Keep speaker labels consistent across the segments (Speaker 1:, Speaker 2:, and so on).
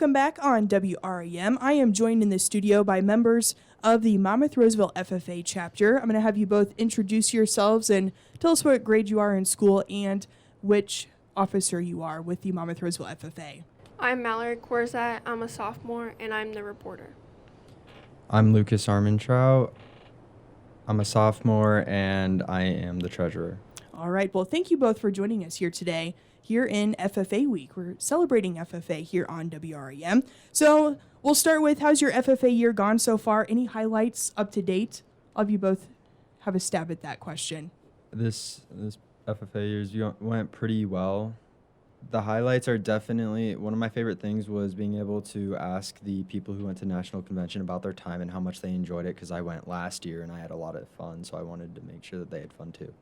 Speaker 1: Welcome back on WREM. I am joined in the studio by members of the Monmouth-Roseville FFA Chapter. I'm going to have you both introduce yourselves and tell us what grade you are in school and which officer you are with the Monmouth-Roseville FFA.
Speaker 2: I'm Mallory Corzatt. I'm a sophomore, and I'm the reporter.
Speaker 3: I'm Luke Armentrout. I'm a sophomore, and I am the treasurer.
Speaker 1: All right. Well, thank you both for joining us here today. Here in FFA Week. We're celebrating FFA here on WREM. So we'll start with, how's your FFA year gone so far? Any highlights up to date? I'll have you both have a stab at that question.
Speaker 3: This FFA years went pretty well. The highlights are definitely, one of my favorite things was being able to ask the people who went to National Convention about their time and how much they enjoyed it, because I went last year and I had a lot of fun, so I wanted to make sure that they had fun too.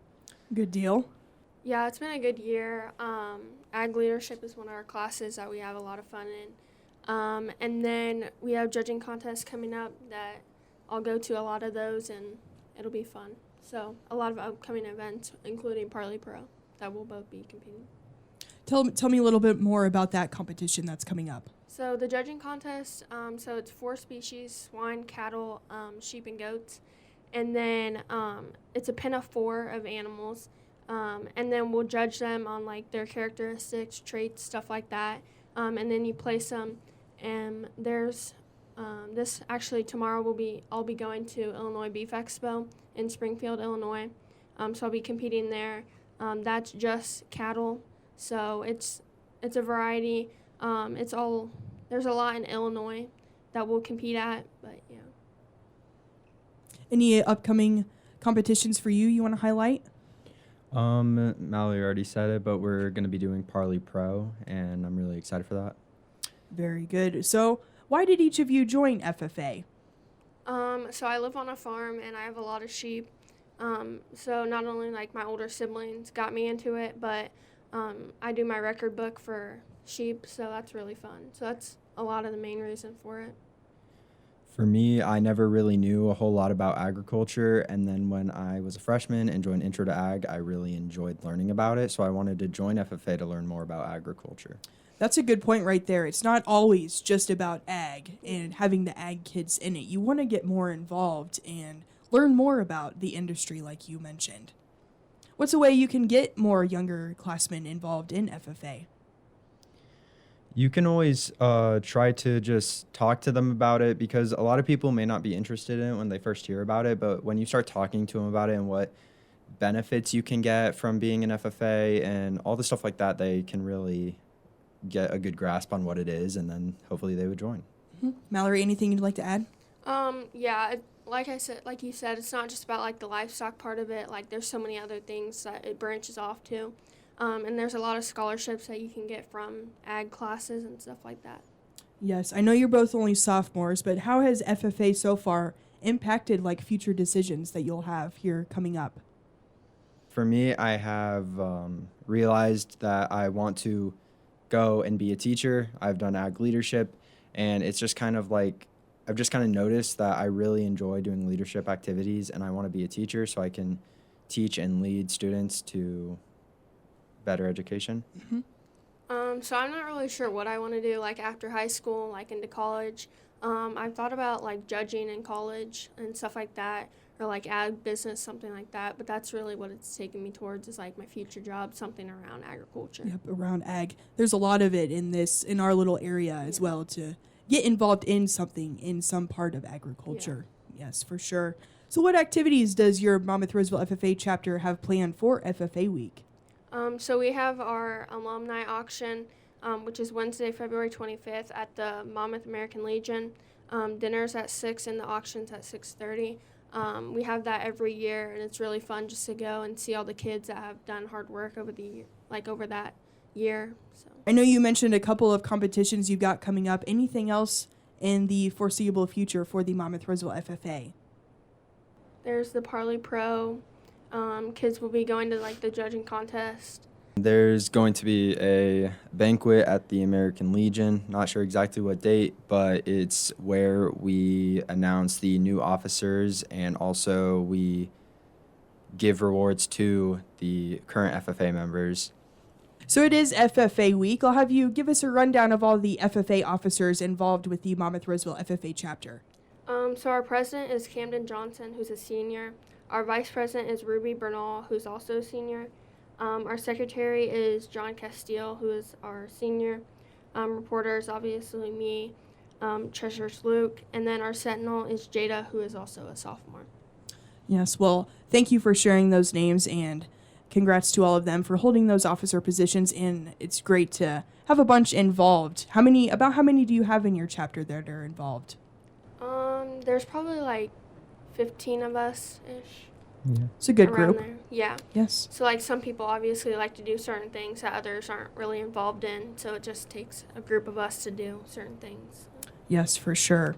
Speaker 1: Good deal.
Speaker 2: Yeah, it's been a good year. Ag leadership is one of our classes that we have a lot of fun in. And then we have judging contests coming up that I'll go to a lot of those, and it'll be fun. So a lot of upcoming events, including Parley Pro, that we'll both be competing.
Speaker 1: Tell me a little bit more about that competition that's coming up.
Speaker 2: So the judging contest, so it's 4 species: swine, cattle, sheep, and goats. And then it's a pen of 4 of animals. And then we'll judge them on like their characteristics, traits, stuff like that. And then you place them. And there's this actually tomorrow I'll be going to Illinois Beef Expo in Springfield, Illinois. So I'll be competing there. That's just cattle. So it's a variety. There's a lot in Illinois that we'll compete at, but yeah.
Speaker 1: Any upcoming competitions for you want to highlight?
Speaker 3: Mallory already said it, but we're going to be doing Parley Pro, and I'm really excited for that.
Speaker 1: Very good. So why did each of you join FFA?
Speaker 2: So I live on a farm, and I have a lot of sheep. So not only like my older siblings got me into it, but I do my record book for sheep, so that's really fun. So that's a lot of the main reason for it.
Speaker 3: For me, I never really knew a whole lot about agriculture, and then when I was a freshman and joined Intro to Ag, I really enjoyed learning about it, so I wanted to join FFA to learn more about agriculture.
Speaker 1: That's a good point right there. It's not always just about ag and having the ag kids in it. You want to get more involved and learn more about the industry like you mentioned. What's a way you can get more younger classmen involved in FFA?
Speaker 3: You can always try to just talk to them about it, because a lot of people may not be interested in it when they first hear about it, but when you start talking to them about it and what benefits you can get from being an FFA and all the stuff like that, they can really get a good grasp on what it is, and then hopefully they would join.
Speaker 1: Mm-hmm. Mallory, anything you'd like to add?
Speaker 2: Yeah, like you said, it's not just about like the livestock part of it. Like there's so many other things that it branches off to. And there's a lot of scholarships that you can get from ag classes and stuff like that.
Speaker 1: Yes, I know you're both only sophomores, but how has FFA so far impacted like future decisions that you'll have here coming up?
Speaker 3: For me, I have realized that I want to go and be a teacher. I've done ag leadership, and it's just kind of like, I've just kind of noticed that I really enjoy doing leadership activities, and I want to be a teacher so I can teach and lead students to better education.
Speaker 1: Mm-hmm.
Speaker 2: So I'm not really sure what I want to do like after high school, like into college. I've thought about like judging in college and stuff like that, or like ag business, something like that. But that's really what it's taken me towards, is like my future job, something around agriculture.
Speaker 1: Yep, around ag. There's a lot of it in our little area as well, to get involved in something in some part of agriculture. Yeah. Yes, for sure. So what activities does your Monmouth-Roseville FFA chapter have planned for FFA week?
Speaker 2: So we have our alumni auction, which is Wednesday, February 25th at the Monmouth American Legion. Dinner's at 6 and the auction's at 6:30. We have that every year, and it's really fun just to go and see all the kids that have done hard work over that year. So
Speaker 1: I know you mentioned a couple of competitions you've got coming up. Anything else in the foreseeable future for the Monmouth-Roseville FFA?
Speaker 2: There's the Parley Pro. Kids will be going to like the judging contest.
Speaker 3: There's going to be a banquet at the American Legion. Not sure exactly what date, but it's where we announce the new officers, and also we give rewards to the current FFA members.
Speaker 1: So it is FFA week. I'll have you give us a rundown of all the FFA officers involved with the Monmouth-Roseville FFA chapter.
Speaker 2: So our president is Camden Johnson, who's a senior. Our vice president is Ruby Bernal, who's also a senior. Our secretary is John Castile, who is our senior. Reporters, obviously me. Treasurer's Luke. And then our sentinel is Jada, who is also a sophomore.
Speaker 1: Yes, well, thank you for sharing those names, and congrats to all of them for holding those officer positions, and it's great to have a bunch involved. How many do you have in your chapter that are involved?
Speaker 2: There's probably like 15 of us-ish.
Speaker 3: Yeah.
Speaker 1: It's a good
Speaker 2: around
Speaker 1: group.
Speaker 2: there. Yeah.
Speaker 1: Yes.
Speaker 2: So like some people obviously like to do certain things that others aren't really involved in, so it just takes a group of us to do certain things.
Speaker 1: Yes, for sure.